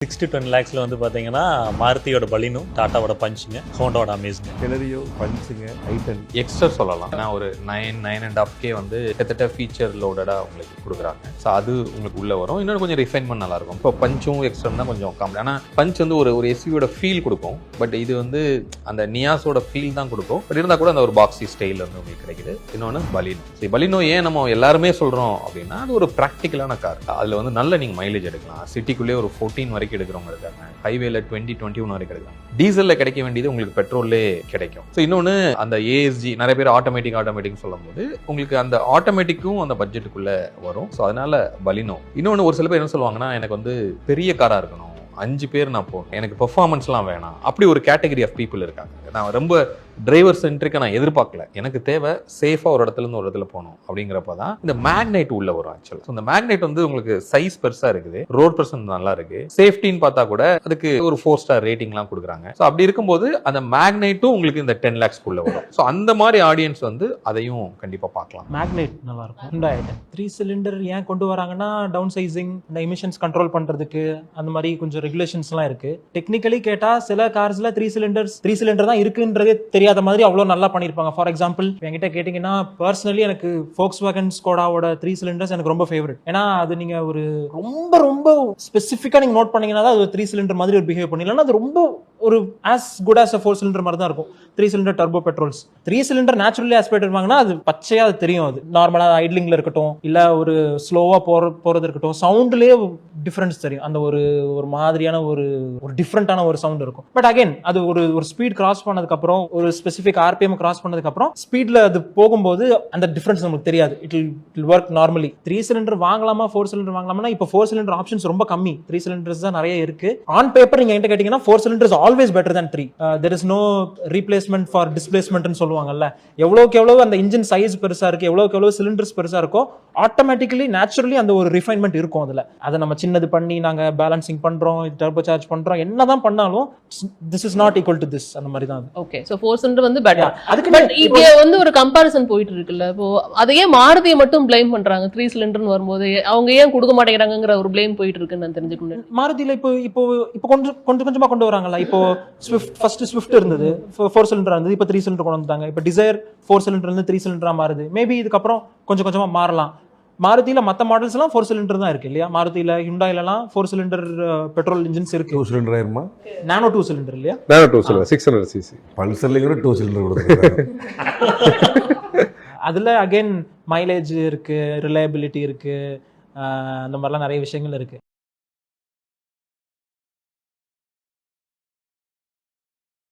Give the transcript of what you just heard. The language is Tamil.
6 to 10 lakhsல வந்து பார்த்தீங்கன்னா மாருதியோட பலினும் டாட்டாவோட பஞ்சுங்க, ஹோண்டாவோட அமேஸுங்க. கிளரியோ பஞ்சுங்க, ஐட்டன் எக்ஸ்ட்ரா சொல்லலாம். நான் ஒரு 9.5K வந்து கிட்டத்தட்ட ஃபீச்சர் லோடடாக உங்களுக்கு கொடுக்குறாங்க. ஸோ அது உங்களுக்கு உள்ள வரும். இன்னொன்று கொஞ்சம் ரிஃபைன்மெண்ட் நல்லா இருக்கும். இப்போ பஞ்சும் எக்ஸ்ட்ரா தான் கொஞ்சம் காமெடி. ஆனால் பஞ்ச் வந்து ஒரு எஸ்யூவோட ஃபீல் கொடுக்கும். பட் இது வந்து அந்த நியாஸோட ஃபீல் தான் கொடுக்கும். பட் இருந்தால் கூட அந்த ஒரு பாக்ஸி ஸ்டைல் வந்து உங்களுக்கு கிடைக்குது. இன்னொன்று பலினோ. சரி, பலினோ ஏன் நம்ம எல்லாருமே சொல்கிறோம் அப்படின்னா அது ஒரு ப்ராக்டிக்கலான கார். அதில் வந்து நல்ல நீங்கள் மைலேஜ் எடுக்கலாம். சிட்டிக்குள்ளே ஒரு 14 வரைக்கும் எடுக்கிறவங்க இருக்காங்க. ஹைவேல 20-21 வரைக்கும் எடுக்கலாம். டீசல்ல கிடைக்க வேண்டியது உங்களுக்கு பெட்ரோல்லே கிடைக்கும். ஸோ இன்னொன்று அந்த ஏஎஸ்ஜி நிறைய பேர் ஆட்டோமேட்டிக் சொல்லும் போது உங்களுக்கு அந்த ஆட்டோமேட்டிக்கும் அந்த பட்ஜெட்டுக்குள்ள வரும். ஸோ அதனால பலினோ. இன்னொன்று ஒரு சில பேர் என்ன சொல்லுவாங்கன்னா, எனக்கு வந்து பெரிய காரா இருக்கணும், 5 பேர் நான் போகணும், எனக்கு பெர்ஃபார்மன்ஸ்லாம் வேணாம், அப்படி ஒரு கேட்டகரி ஆஃப் பீப்புள் இருக்காங்க. நான் ரொம்ப டிரைவர் சென்ட்ரிக்கா நான் எதிர்பார்க்கல, எனக்கு தேவை சேஃபா ஒரு இடத்துல இருந்து ஒரு இடத்துல போகணும். அப்படிங்கிறப்ப தான் இந்த மேக்னைட் உள்ள வரும். ஆக்சுவலா இந்த மேக்னைட் வந்து உங்களுக்கு சைஸ் பெருசா இருக்குது, ரோட் பர்சன்ட் நல்லா இருக்கு, சேஃப்டின்னு பார்த்தா கூட அதுக்கு ஒரு 4 ஸ்டார் ரேட்டிங்லாம் கொடுக்குறாங்க. ஸோ அப்படி இருக்கும்போது அந்த மேக்னைட்டும் உங்களுக்கு இந்த 10 lakhs குள்ள வரும். ஸோ அந்த மாதிரி ஆடியன்ஸ் வந்து அதையும் கண்டிப்பா பார்க்கலாம். மேக்னைட் நல்லா இருக்கும். Hyundai i10 3 சிலிண்டர் ஏன் கொண்டு வராங்கன்னா டவுன் சைசிங், இந்த எமிஷன்ஸ் கண்ட்ரோல் பண்றதுக்கு அந்த மாதிரி கொஞ்சம் ரெகுலேஷன்ஸ்லாம் இருக்கு. டெக்னிக்கலி கேட்டா சில கார்ஸ்ல 3 சிலிண்டர் தான் இருக்குன்றதே தெரியாத மாதிரி அவ்வளோ நல்லா பண்ணியிருப்பாங்க. ஃபார் எக்ஸாம்பிள் என்கிட்ட கேட்டிங்கன்னா பர்சனலி எனக்கு Volkswagen Skodaவோட 3 சிலிண்டர்ஸ் எனக்கு ரொம்ப ஃபேவரட். ஏன்னா அது நீங்க ஒரு ரொம்ப ரொம்ப ஸ்பெசிஃபிக்காக நீங்கள் நோட் பண்ணீங்கன்னா தான் அது 3 சிலிண்டர் மாதிரி ஒரு பிஹேவ் பண்ணி, இல்லைன்னா அது ரொம்ப ஒரு ஆஸ் குட் ஆஸ் 4 சிலிண்டர் மாதிரி தான் இருக்கும். 3 cylinder turbo petrols. 3 cylinder naturally aspirated வாங்கினா அது பச்சையா அது தெரியும். அது நார்மலாக ஐட்லிங்ல இருக்கட்டும், இல்லை ஒரு ஸ்லோவா போறது இருக்கட்டும், சவுண்ட்லேயே டிஃபரன்ஸ் தெரியும். அந்த ஒரு மாதிரியான ஒரு டிஃப்ரெண்டான ஒரு சவுண்ட் இருக்கும். பட் அகைன் அது ஒரு ஸ்பீட் கிராஸ் பண்ணதுக்கு அப்புறம், ஒரு ஸ்பெசிஃபிக் ஆர்பிஎம் கிராஸ் பண்ணதுக்கு அப்புறம் ஸ்பீட்ல அது போகும்போது அந்த டிஃபரன்ஸ் நமக்கு தெரியாது. It will work normally. 3 cylinder வாங்கலாமா 4 சிலிண்டர் வாங்கலாமா? இப்போ 4 சிலிண்டர் ஆப்ஷன்ஸ் ரொம்ப கம்மி, 3 சிலிண்டர்ஸ் தான் நிறைய இருக்கு. ஆன் பேப்பர் நீங்க என்கிட்ட கேட்டீங்கன்னா 4 cylinders always better than 3. there is no replacement for displacement ன்னு சொல்லுவாங்கல்ல. எவ்வளவுக்கு எவ்வளவு அந்த இன்ஜின் சைஸ் பெருசா இருக்கு, எவ்வளவுக்கு எவ்வளவு சிலிண்டர்ஸ் பெருசா இருக்கோ, ஆட்டோமேட்டிக்கலி நேச்சுரலி அந்த ஒரு ரிஃபைன்மெண்ட் இருக்கும். அதுல அதை நம்ம சின்னது பண்ணி நாங்க பேலன்சிங் பண்றோம், டர்போ சார்ஜ் பண்றோம், என்னதான் பண்ணாலும் this is not equal to this. அந்த மாதிரி தான். ஓகே, சோ 4 சிலிண்டர் வந்து பெட்டர். அதுக்கு பட் இங்க வந்து ஒரு கம்பேரிசன் போயிட்டு இருக்குல்ல. இப்போ அதையே மாருதியை மட்டும் ப்ளேம் பண்றாங்க 3 சிலிண்டர்னு வரும்போது, அவங்க ஏன் கொடுக்க மாட்டேங்கிறாங்கங்கிற ஒரு ப்ளேம் போயிட்டு இருக்குன்னு நான் தெரிஞ்சுக்கணும். மாருதியில இப்போ கொஞ்சமா கொண்டு வராங்கல்ல. இப்போ ஃபர்ஸ்ட் ஸ்விஃப்ட் இருந்தது 4 சிலிண்டர் இருந்தது, இப்போ 3 சிலிண்டர் கொண்டு வந்தாங்க. இப்போ டிசைர் 4 சிலிண்டர் இருந்து 3 சிலிண்டரா மாறுது. மேபி இதுக்கப்புறம் கொஞ்சமா மாறலாம். மாருதியில மத்த மாடல்ஸ் எல்லாம் 4 சிலிண்டர் தான் இருக்கு இல்லையா? மாருதியில ஹிண்டாயிலலாம் 4 சிலிண்டர் பெட்ரோல் இன்ஜின்ஸ் இருக்கு. 2 சிலிண்டர் ஆயிருமா? நானோ 2 சிலிண்டர் இல்லையா? நானோ 2 சிலிண்டர் 600 cc. பல்சர்ல கூட 2 சிலிண்டர் கொடுத்துருக்காங்க. அதுல அகைன் மைலேஜ் இருக்கு, ரிலையபிலிட்டி இருக்கு, அந்த மாதிரிலாம் நிறைய விஷயங்கள் இருக்கு.